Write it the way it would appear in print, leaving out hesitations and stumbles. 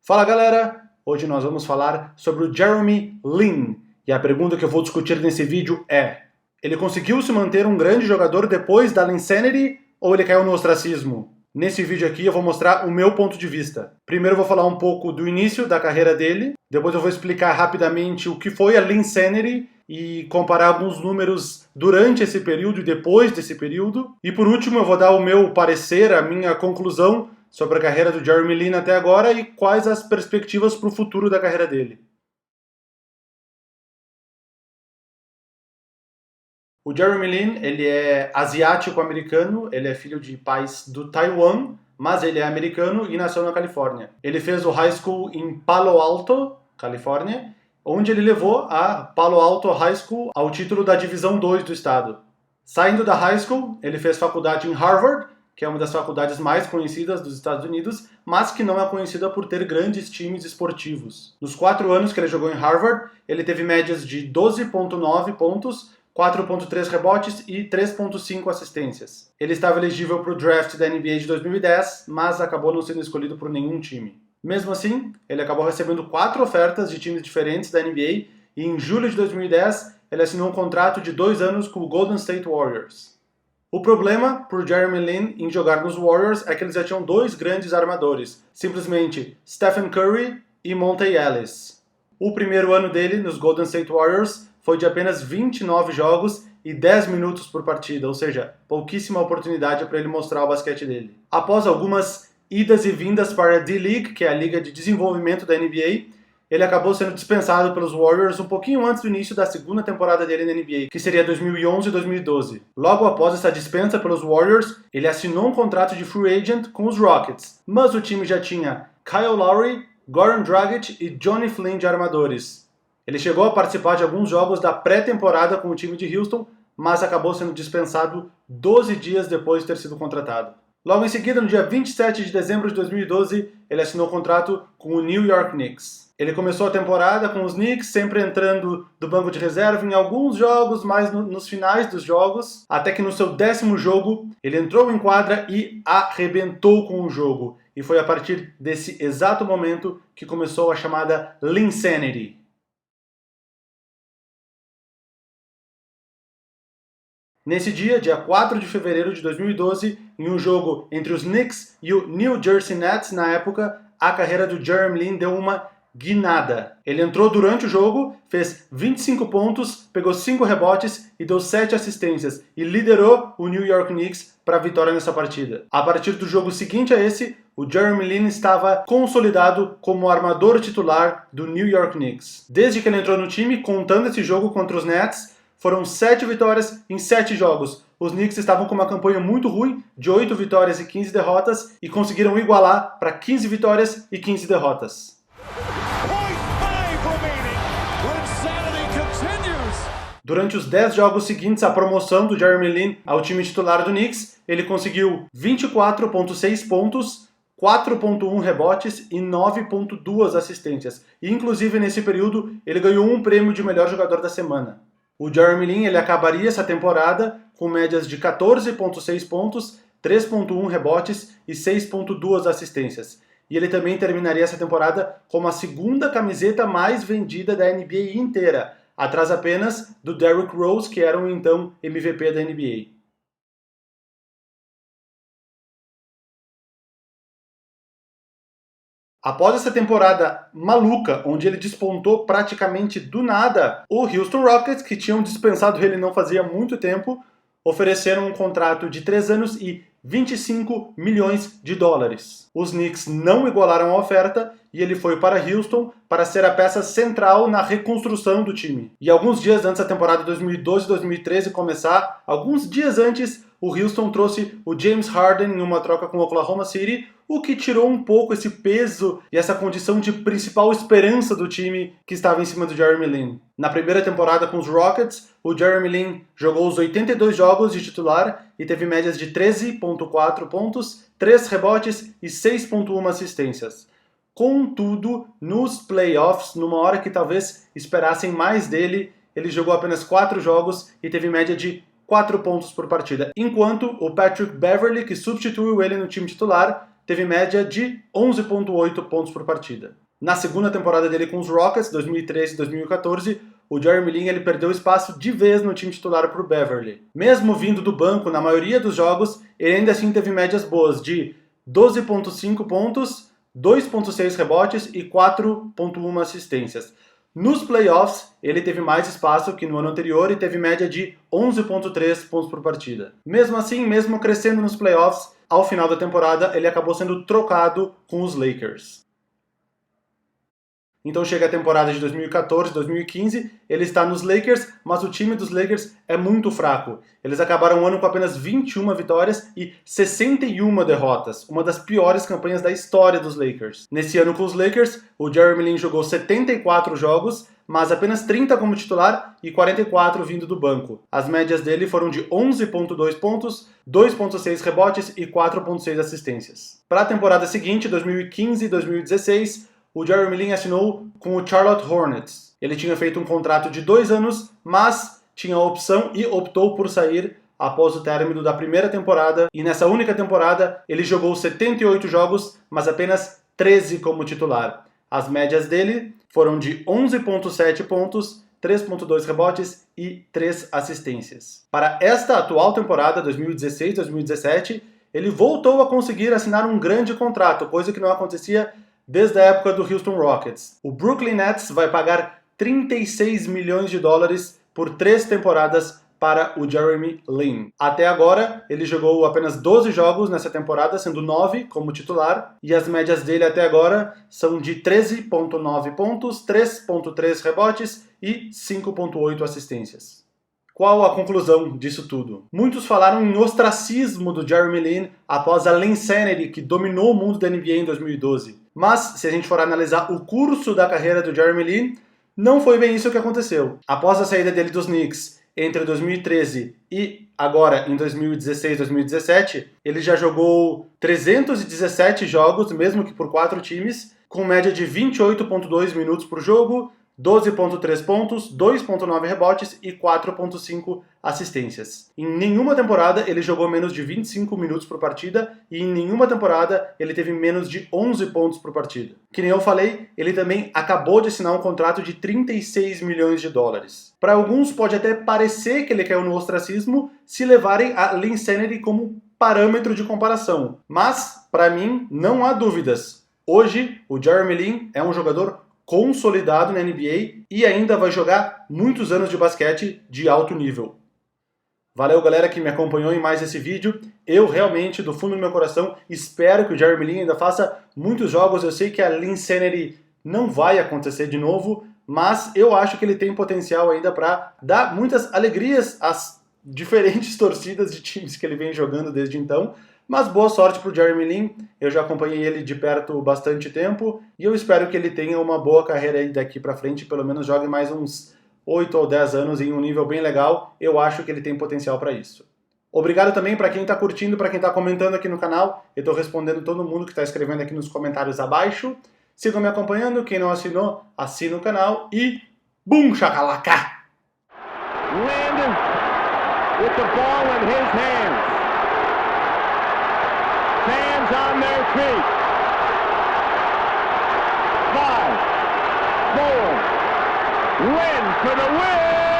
Fala galera! Hoje nós vamos falar sobre o Jeremy Lin. E a pergunta que eu vou discutir nesse vídeo é: ele conseguiu se manter um grande jogador depois da Linsanity ou ele caiu no ostracismo? Nesse vídeo aqui eu vou mostrar o meu ponto de vista. Primeiro eu vou falar um pouco do início da carreira dele, depois eu vou explicar rapidamente o que foi a Linsanity e comparar alguns números durante esse período e depois desse período. E por último eu vou dar o meu parecer, a minha conclusão sobre a carreira do Jeremy Lin até agora e quais as perspectivas para o futuro da carreira dele. O Jeremy Lin, ele é asiático-americano, ele é filho de pais do Taiwan, mas ele é americano e nasceu na Califórnia. Ele fez o high school em Palo Alto, Califórnia, onde ele levou a Palo Alto High School ao título da Divisão 2 do estado. Saindo da high school, ele fez faculdade em Harvard, que é uma das faculdades mais conhecidas dos Estados Unidos, mas que não é conhecida por ter grandes times esportivos. Nos 4 anos que ele jogou em Harvard, ele teve médias de 12,9 pontos, 4,3 rebotes e 3,5 assistências. Ele estava elegível para o draft da NBA de 2010, mas acabou não sendo escolhido por nenhum time. Mesmo assim, ele acabou recebendo 4 ofertas de times diferentes da NBA e em julho de 2010 ele assinou um contrato de 2 anos com o Golden State Warriors. O problema por Jeremy Lin em jogar nos Warriors é que eles já tinham 2 grandes armadores, simplesmente Stephen Curry e Monta Ellis. O primeiro ano dele nos Golden State Warriors foi de apenas 29 jogos e 10 minutos por partida, ou seja, pouquíssima oportunidade para ele mostrar o basquete dele. Após algumas idas e vindas para a D-League, que é a liga de desenvolvimento da NBA, ele acabou sendo dispensado pelos Warriors um pouquinho antes do início da segunda temporada dele na NBA, que seria 2011 e 2012. Logo após essa dispensa pelos Warriors, ele assinou um contrato de free agent com os Rockets, mas o time já tinha Kyle Lowry, Goran Dragic e Johnny Flynn de armadores. Ele chegou a participar de alguns jogos da pré-temporada com o time de Houston, mas acabou sendo dispensado 12 dias depois de ter sido contratado. Logo em seguida, no dia 27 de dezembro de 2012, ele assinou contrato com o New York Knicks. Ele começou a temporada com os Knicks, sempre entrando do banco de reserva em alguns jogos, mas nos finais dos jogos, até que no seu 10º jogo, ele entrou em quadra e arrebentou com o jogo. E foi a partir desse exato momento que começou a chamada Linsanity. Nesse dia 4 de fevereiro de 2012, em um jogo entre os Knicks e o New Jersey Nets na época, a carreira do Jeremy Lin deu uma guinada. Ele entrou durante o jogo, fez 25 pontos, pegou 5 rebotes e deu 7 assistências e liderou o New York Knicks para a vitória nessa partida. A partir do jogo seguinte a esse, o Jeremy Lin estava consolidado como armador titular do New York Knicks. Desde que ele entrou no time, contando esse jogo contra os Nets, foram 7 vitórias em 7 jogos. Os Knicks estavam com uma campanha muito ruim, de 8 vitórias e 15 derrotas, e conseguiram igualar para 15 vitórias e 15 derrotas. Durante os 10 jogos seguintes à promoção do Jeremy Lin ao time titular do Knicks, ele conseguiu 24,6 pontos, 4,1 rebotes e 9,2 assistências. E, inclusive, nesse período, ele ganhou um prêmio de melhor jogador da semana. O Jeremy Lin ele acabaria essa temporada com médias de 14,6 pontos, 3,1 rebotes e 6,2 assistências. E ele também terminaria essa temporada como a segunda camiseta mais vendida da NBA inteira, atrás apenas do Derrick Rose, que era o então MVP da NBA. Após essa temporada maluca, onde ele despontou praticamente do nada, o Houston Rockets, que tinham dispensado ele não fazia muito tempo, ofereceram um contrato de 3 anos e 25 milhões de dólares. Os Knicks não igualaram a oferta e ele foi para Houston para ser a peça central na reconstrução do time. E alguns dias antes da temporada 2012-2013 começar, alguns dias antes, o Houston trouxe o James Harden em uma troca com o Oklahoma City, o que tirou um pouco esse peso e essa condição de principal esperança do time que estava em cima do Jeremy Lin. Na primeira temporada com os Rockets, o Jeremy Lin jogou os 82 jogos de titular e teve médias de 13,4 pontos, 3 rebotes e 6,1 assistências. Contudo, nos playoffs, numa hora que talvez esperassem mais dele, ele jogou apenas 4 jogos e teve média de 4 pontos por partida, enquanto o Patrick Beverley, que substituiu ele no time titular, teve média de 11,8 pontos por partida. Na segunda temporada dele com os Rockets, 2013 e 2014, o Jeremy Lin ele perdeu espaço de vez no time titular para o Beverley. Mesmo vindo do banco na maioria dos jogos, ele ainda assim teve médias boas de 12,5 pontos, 2,6 rebotes e 4,1 assistências. Nos playoffs, ele teve mais espaço que no ano anterior e teve média de 11,3 pontos por partida. Mesmo assim, mesmo crescendo nos playoffs, ao final da temporada ele acabou sendo trocado com os Lakers. Então chega a temporada de 2014, 2015, ele está nos Lakers, mas o time dos Lakers é muito fraco. Eles acabaram o ano com apenas 21 vitórias e 61 derrotas, uma das piores campanhas da história dos Lakers. Nesse ano com os Lakers, o Jeremy Lin jogou 74 jogos, mas apenas 30 como titular e 44 vindo do banco. As médias dele foram de 11,2 pontos, 2,6 rebotes e 4,6 assistências. Para a temporada seguinte, 2015 e 2016, o Jeremy Lin assinou com o Charlotte Hornets. Ele tinha feito um contrato de 2 anos, mas tinha a opção e optou por sair após o término da primeira temporada. E nessa única temporada, ele jogou 78 jogos, mas apenas 13 como titular. As médias dele foram de 11,7 pontos, 3,2 rebotes e 3 assistências. Para esta atual temporada, 2016-2017, ele voltou a conseguir assinar um grande contrato, coisa que não acontecia desde a época do Houston Rockets. O Brooklyn Nets vai pagar 36 milhões de dólares por 3 temporadas para o Jeremy Lin. Até agora, ele jogou apenas 12 jogos nessa temporada, sendo 9 como titular, e as médias dele até agora são de 13,9 pontos, 3,3 rebotes e 5,8 assistências. Qual a conclusão disso tudo? Muitos falaram em ostracismo do Jeremy Lin após a Linsanity, que dominou o mundo da NBA em 2012. Mas, se a gente for analisar o curso da carreira do Jeremy Lin, não foi bem isso que aconteceu. Após a saída dele dos Knicks entre 2013 e agora em 2016, 2017, ele já jogou 317 jogos, mesmo que por 4 times, com média de 28,2 minutos por jogo, 12,3 pontos, 2,9 rebotes e 4,5 assistências. Em nenhuma temporada ele jogou menos de 25 minutos por partida e em nenhuma temporada ele teve menos de 11 pontos por partida. Que nem eu falei, ele também acabou de assinar um contrato de 36 milhões de dólares. Para alguns pode até parecer que ele caiu no ostracismo se levarem a Linsanity como parâmetro de comparação. Mas, para mim, não há dúvidas. Hoje, o Jeremy Lin é um jogador consolidado na NBA e ainda vai jogar muitos anos de basquete de alto nível. Valeu, galera, que me acompanhou em mais esse vídeo. Eu realmente, do fundo do meu coração, espero que o Jeremy Lin ainda faça muitos jogos. Eu sei que a Linsanity não vai acontecer de novo, mas eu acho que ele tem potencial ainda para dar muitas alegrias às diferentes torcidas de times que ele vem jogando desde então. Mas boa sorte pro Jeremy Lin, eu já acompanhei ele de perto bastante tempo e eu espero que ele tenha uma boa carreira aí daqui pra frente, pelo menos jogue mais uns 8 ou 10 anos em um nível bem legal, eu acho que ele tem potencial para isso. Obrigado também para quem tá curtindo, para quem tá comentando aqui no canal, eu tô respondendo todo mundo que tá escrevendo aqui nos comentários abaixo. Sigam me acompanhando, quem não assinou, assina o canal e BUM shakalaka! Lin with the ball in his hands. Fans on their feet. 5, 4, Lin for the win!